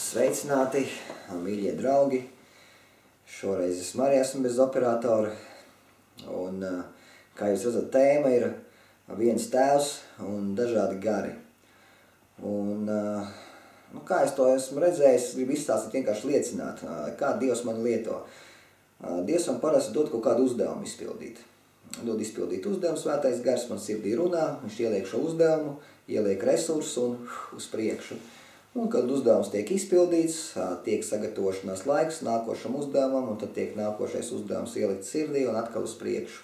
Sveicināti, mīļie draugi! Šoreiz esmu arī bez operatora. Un, kā jūs redzat, tēma ir viens tēvs un dažādi gari. Un, kā es to esmu redzējis, gribu izstāstīt, vienkārši liecināt, kā Dievs mani lieto. Dievs man parasti dod kaut kādu uzdevumu izpildīt. Dod izpildīt uzdevumu, svētais gars man sirdī runā, viņš ieliek šo uzdevumu, ieliek resursu un uz priekšu. Un, kad uzdevums tiek izpildīts, tiek sagatavošanās laiks nākošam uzdevumam, un tad tiek nākošais uzdevums ielikt sirdī un atkal uz priekšu.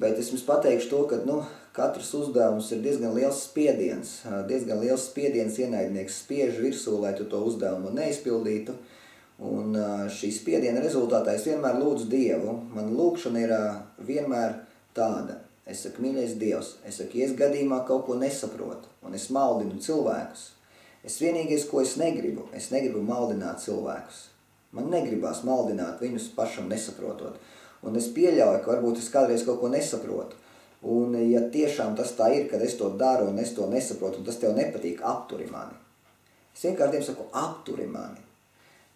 Bet es jums pateikšu to, ka katrs uzdevums ir diezgan liels spiediens. Diezgan liels spiediens ienaidnieks spiež virsū, lai tu to uzdevumu neizpildītu. Un šī spiediena rezultātā es vienmēr lūdzu Dievu. Man lūkšana ir vienmēr tāda. Es saku, mīļais Dievs, es saku, ja es gadījumā kaut ko nesaprotu, un es maldinu cilvēkus. Es vienīgais, ko es negribu maldināt cilvēkus. Man negribās maldināt viņus pašam nesaprotot. Un es pieļauju, ka varbūt es kādreiz kaut ko nesaprotu. Un ja tiešām tas tā ir, kad es to daru un es to nesaprotu, un tas tev nepatīk, apturi mani. Es vienkārši Dievam saku, apturi mani.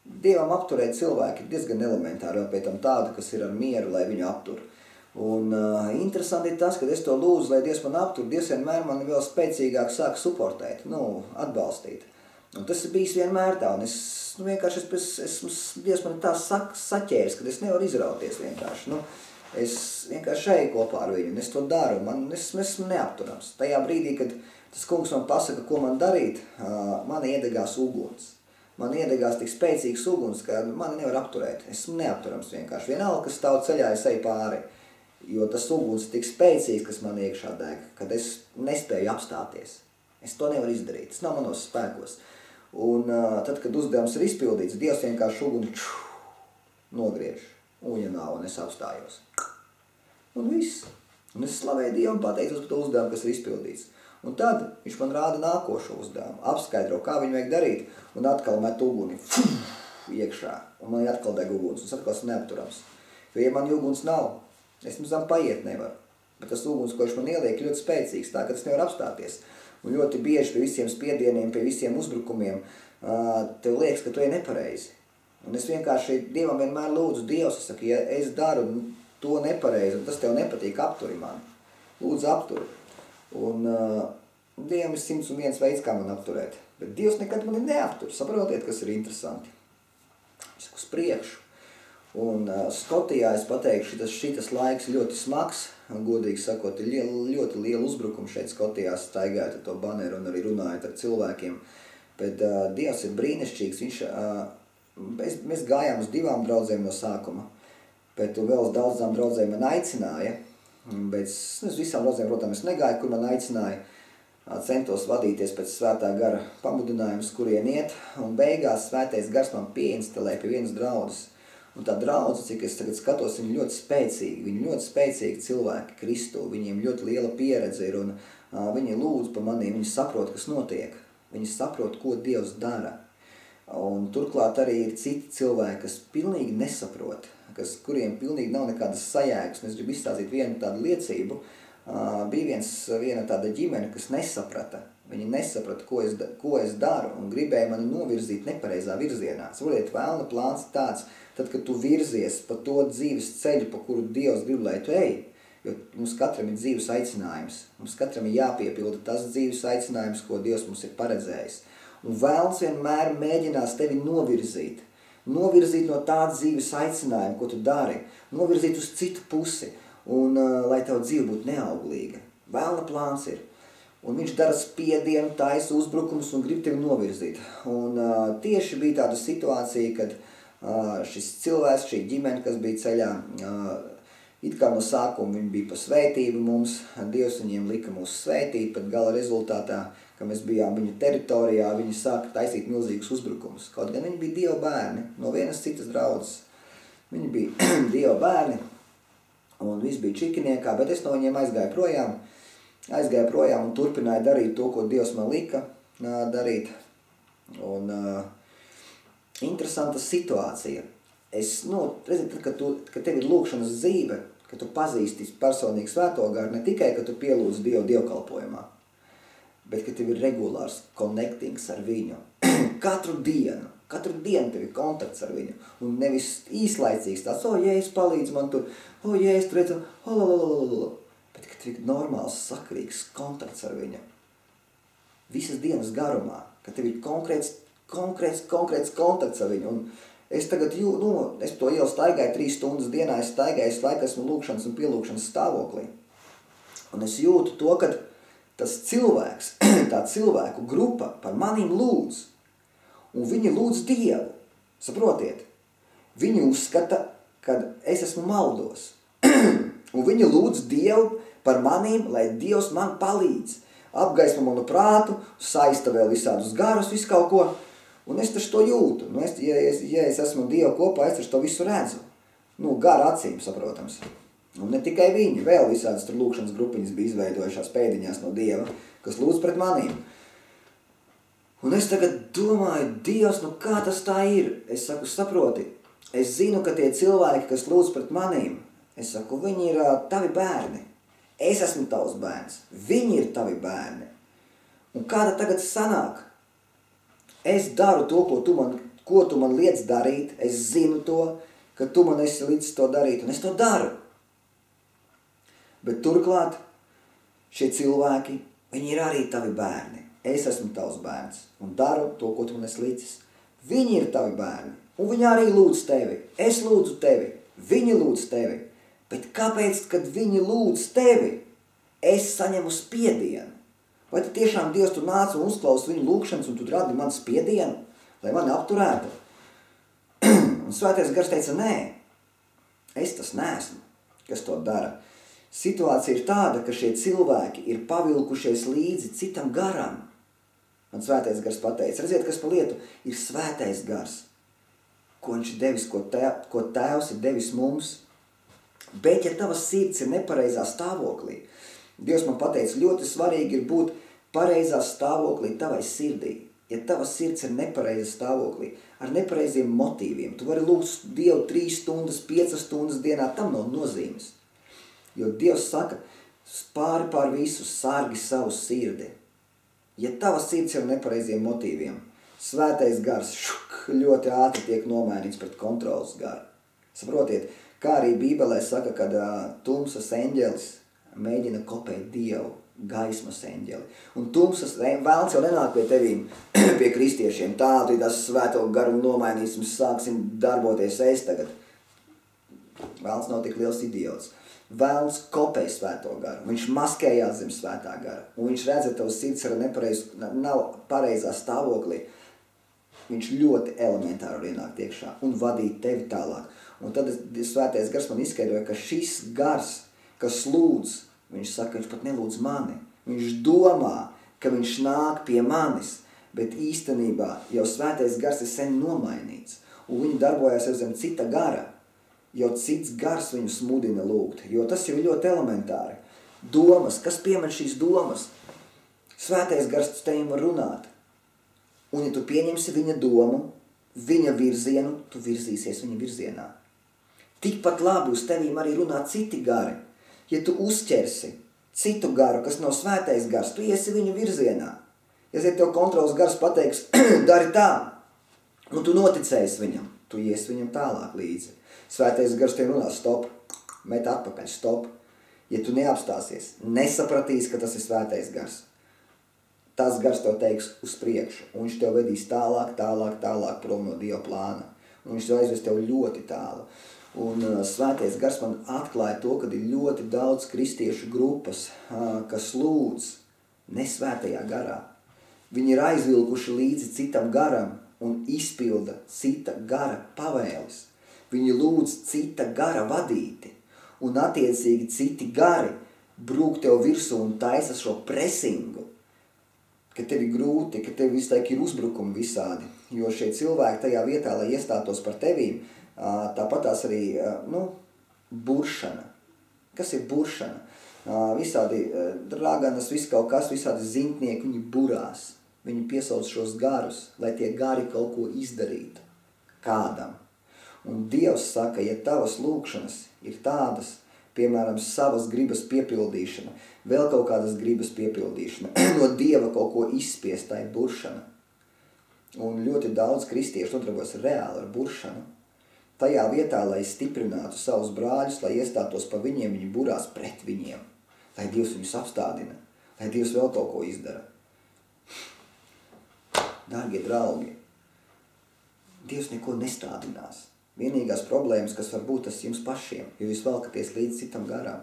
Dievam apturēt cilvēki ir diezgan elementāri, vēl pēc tam tādu, kas ir ar mieru, lai viņu aptur. Un interesanti ir tas, kad es to lūdzu, lai Dievs man aptur, Dievs vienmēr mani vēl spēcīgāk sāk suportēt, atbalstīt. Un tas ir bijis vienmēr tā, un Dievs man tā saķēris, kad es nevaru izrauties vienkārši. Es vienkārši eju kopā ar viņu, un es to daru, es esmu neapturams. Tajā brīdī, kad tas kungs man pasaka, ko man darīt, man iedegās uguns. Man iedegās tik spēcīgs uguns, ka mani nevar apturēt. Esmu neapturams vienkārši. Vienalga, kas stāv ceļā, es eju pāri. Jo tas uguns ir tik spēcīgs, kas man iekšā deg, kad es nespēju apstāties. Es to nevaru izdarīt, tas nav manos spēkos. Un tad, kad uzdevums ir izpildīts, Dievs vienkārši uguni nogriež. Uņa nav, un es apstājos. Un viss. Un es slavēju Dievu un pateicos par to uzdevumu, kas ir izpildīts. Un tad viņš man rāda nākošo uzdevumu, apskaidro, kā viņu vajag darīt, un atkal met uguni iekšā. Un man atkal deg uguns, un es atkal esmu neapturams. Jo, ja man uguns nav, es zem paiet nevaru, bet tas uguns, ko viņš man ieliek, ļoti spēcīgs, tā, ka tas nevar apstāties. Un ļoti bieži pie visiem spiedieniem, pie visiem uzbrukumiem, tev liekas, ka tu ej nepareizi. Un es vienkārši Dievam vienmēr lūdzu, Dievs, es saku, ja es daru to nepareizi, un tas tev nepatīk, apturi mani. Lūdzu, apturi. Un Dievam ir 101 veids, kā man apturēt. Bet Dievs nekad mani neaptur. Saprotiet, kas ir interesanti. Es saku, uz priekšu. Un Skotijā es pateikšu, šitas laiks ļoti smags, un godīgi sakot, ir ļoti liela uzbrukuma šeit Skotijā, staigājot ar to baneru un arī runājot ar cilvēkiem. Bet Dievs ir brīnišķīgs, mēs gājām uz 2 draudzēm no sākuma, bet vēl uz daudzām draudzēm man aicināja, bet uz visām draudzēm, protams, es negāju, kur man aicināja, centos vadīties pēc svētā gara pamudinājumus, kurien iet, un beigās svētais gars man pieinstalē pie vienas draudzes. Un tā draudze, cik es tagad skatos, viņi ļoti spēcīgi cilvēki Kristū, viņiem ļoti liela pieredze ir, un viņi lūdz pa maniem, viņi saprot, kas notiek, viņi saprot, ko Dievs dara. Un turklāt arī ir citi cilvēki, kas pilnīgi nesaprot, kuriem pilnīgi nav nekādas sajēgas, un es gribu izstāstīt vienu tādu liecību. Bija viena tāda ģimene, kas nesaprata. Viņi nesaprata, ko es daru, un gribēja mani novirzīt nepareizā virzienā. Saprotiet, vēlna plāns tāds, tad, kad tu virzies pa to dzīves ceļu, pa kuru Dievs grib, lai tu ej, jo mums katram ir dzīves aicinājums. Mums katram ir jāpiepilda tas dzīves aicinājums, ko Dievs mums ir paredzējis. Un vēlns vienmēr mēģinās tevi novirzīt. Novirzīt no tā dzīves aicinājuma, ko tu dari. Novirzīt uz citu pusi, un lai tev dzīve būtu neauglīga. Vēlna plāns ir. Un viņš dara spiedienu, taisa uzbrukums un grib tevi novirzīt. Un tieši bija tāda situācija, kad šis cilvēks, šī ģimene, kas bija ceļā, it kā no sākuma viņi bija pa svētību mums, Dievs viņiem lika mūs svētīt, bet gala rezultātā, ka mēs bijām viņu teritorijā, viņi sāka taisīt milzīgus uzbrukumus. Kaut gan viņi bija Dieva bērni, no vienas citas draudzes. Viņi bija Dieva bērni, un viss bija čikiniekā, bet es no viņiem aizgāju projām un turpināju darīt to, ko Dievs man lika darīt. Un interesanta situācija. Redziet, kad tev ir lūkšanas dzīve, kad tu pazīsti personīgi svēto garu, ne tikai, ka tu pielūdz Dievu dievkalpojumā, bet ka tev ir regulārs connectings ar viņu. katru dienu tev ir kontakts ar viņu, un nevis īslaicīgs tāds, Jēzus palīdz man tur, Jēzus tur redzam, bet ka tev ir normāls, sakarīgs kontakts ar viņu. Visas dienas garumā, ka tev ir konkrēts kontakts ar viņu, un es tagad es to ielu staigāju 3 stundas dienā, es laiku esmu lūkšanas un pielūkšanas stāvoklī, un es jūtu to, ka tas cilvēks, tā cilvēku grupa par manīm lūdz, un viņi lūdz Dievu, saprotiet? Viņi uzskata, ka es esmu maldos, un viņi lūdz Dievu par manīm, lai Dievs man palīdz, apgaismo manu prātu, saista vēl visādus garus, visu kaut ko, un es taču to jūtu. Ja es esmu Dievu kopā, es taču to visu redzu. Gar acīm, saprotams. Un ne tikai viņi, vēl visādas tur lūkšanas grupiņas bija izveidojušās pēdiņās no Dieva, kas lūdz pret manīm. Un es tagad domāju, Dievs, kā tas tā ir? Es saku, saproti, es zinu, ka tie cilvēki, kas lūdz pret manīm, es saku, viņi ir tavi bērni. Es esmu tavs bērns. Viņi ir tavi bērni. Un kāda tagad sanāk? Es daru to, ko tu man liec darīt. Es zinu to, ka tu man esi līdz to darīt. Un es to daru. Bet turklāt šie cilvēki, viņi ir arī tavi bērni. Es esmu tavs bērns. Un daru to, ko tu man esi līdzis. Viņi ir tavi bērni. Un viņi arī lūdz tevi. Es lūdzu tevi. Viņi lūdz tevi. Bet kāpēc, kad viņi lūdz tevi, es saņemu spiedienu? Vai tu tiešām Dievs tu nāc un uzklaus viņu lūkšanas un tu radi man spiedienu, lai mani apturētu? Un Svētais Gars teica, nē, es tas neesmu, kas to dara. Situācija ir tāda, ka šie cilvēki ir pavilkušies līdzi citam garam. Man Svētais Gars pateica, redziet, kas pa lietu ir Svētais Gars, ko viņš ir devis, ko Tēvs ir devis mums. Bet, ja tavas sirds ir nepareizā stāvoklī, Dievs man pateica, ļoti svarīgi ir būt pareizā stāvoklī tavai sirdī. Ja tavas sirds ir nepareizā stāvoklī, ar nepareiziem motīviem, tu vari lūgt Dievu 3 stundas, 5 stundas dienā, tam nav nozīmes. Jo Dievs saka, pār visu sargi savu sirdi. Ja tavas sirds ir nepareiziem motīviem, Svētais Gars ļoti ātri tiek nomainīts pret kontrolas garu. Saprotiet, kā arī Bībelē saka, kad tumsas eņģelis mēģina kopēt Dievu, gaismas eņģeli. Un tumsas vēlns jau nenāk pie tevīm, pie kristiešiem. Tādu ir tas Svēto garu nomainīs, mēs sāksim darboties tagad. Vēlns nav tik liels idiots. Vēlns kopē Svēto garu. Viņš maskējās zem Svētā gara. Un viņš redz, ka tavs sirds nav pareizā stāvoklī. Viņš ļoti elementāri var ienākt iekšā un vadīt tevi tālāk. Un tad Svētais Gars man izskaidroja, ka šis gars, kas lūdz, viņš saka, viņš pat nelūdz mani. Viņš domā, ka viņš nāk pie manis, bet īstenībā jau Svētais Gars ir sen nomainīts. Un viņi darbojās jau zem cita gara. Jau cits gars viņu smudina lūgt, jo tas jau ir ļoti elementāri. Domas, kas piemin šīs domas? Svētais Gars tevim var runāt. Un ja tu pieņemsi viņa domu, viņa virzienu, tu virzīsies viņa virzienā. Tikpat labi uz tevīm arī runā citi gari. Ja tu uzķersi citu garu, kas nav Svētais Gars, tu iesi viņu virzienā. Ja tev kontrols gars pateiks, dari tā, un tu noticēsi viņam, tu iesi viņam tālāk līdzi. Svētais Gars tev runā, stop, met atpakaļ, stop. Ja tu neapstāsies, nesapratīs, ka tas ir Svētais Gars, tas gars tev teiks uz priekšu, un viņš tev vedīs tālāk prom no Dieva plāna. Un viņš tev aizves tev ļoti tālu. Un Svētais Gars man atklāja to, ka ir ļoti daudz kristiešu grupas, kas lūdz nesvētajā garā. Viņi ir aizvilkuši līdzi citam garam un izpilda cita gara pavēles. Viņi lūdz cita gara vadīti. Un attiecīgi citi gari brūk tev virsū un taisa šo presingu. Ka tev ir grūti, ka tev visu laiku ir uzbrukumi visādi. Jo šie cilvēki tajā vietā, lai iestātos par tevīm, tāpatās arī, buršana. Kas ir buršana? Visādi raganas, viss kaut kas, visādi zintnieki, viņi burās. Viņi piesauc šos garus, lai tie gari kaut ko izdarītu kādam. Un Dievs saka, ja tavas lūkšanas ir tādas, piemēram, savas gribas piepildīšana, vēl kaut kādas gribas piepildīšana, no Dieva kaut ko izspiest, tā ir buršana. Un ļoti daudz kristiešu nodarbojas reāli ar buršanu. Tajā vietā, lai stiprinātu savus brāļus, lai iestātos par viņiem, viņi burās pret viņiem. Lai Dievs viņus apstādina, lai Dievs vēl kaut ko izdara. Dārgie draugi, Dievs neko nestādinās. Vienīgās problēmas, kas var būt, tas jums pašiem, jo jūs velkaties līdz citam garām.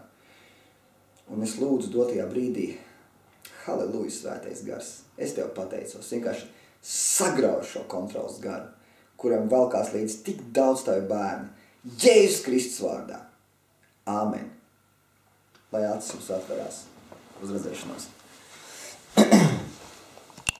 Un es lūdzu dotajā brīdī, halleluja, svētais gars, es tev pateicos, vienkārši sagrauž šo kontrolas garu, kuram velkās līdz tik daudz tavi bērni, Jēzus Kristus vārdā. Āmen. Lai acis jums atverās. Uz redzēšanos.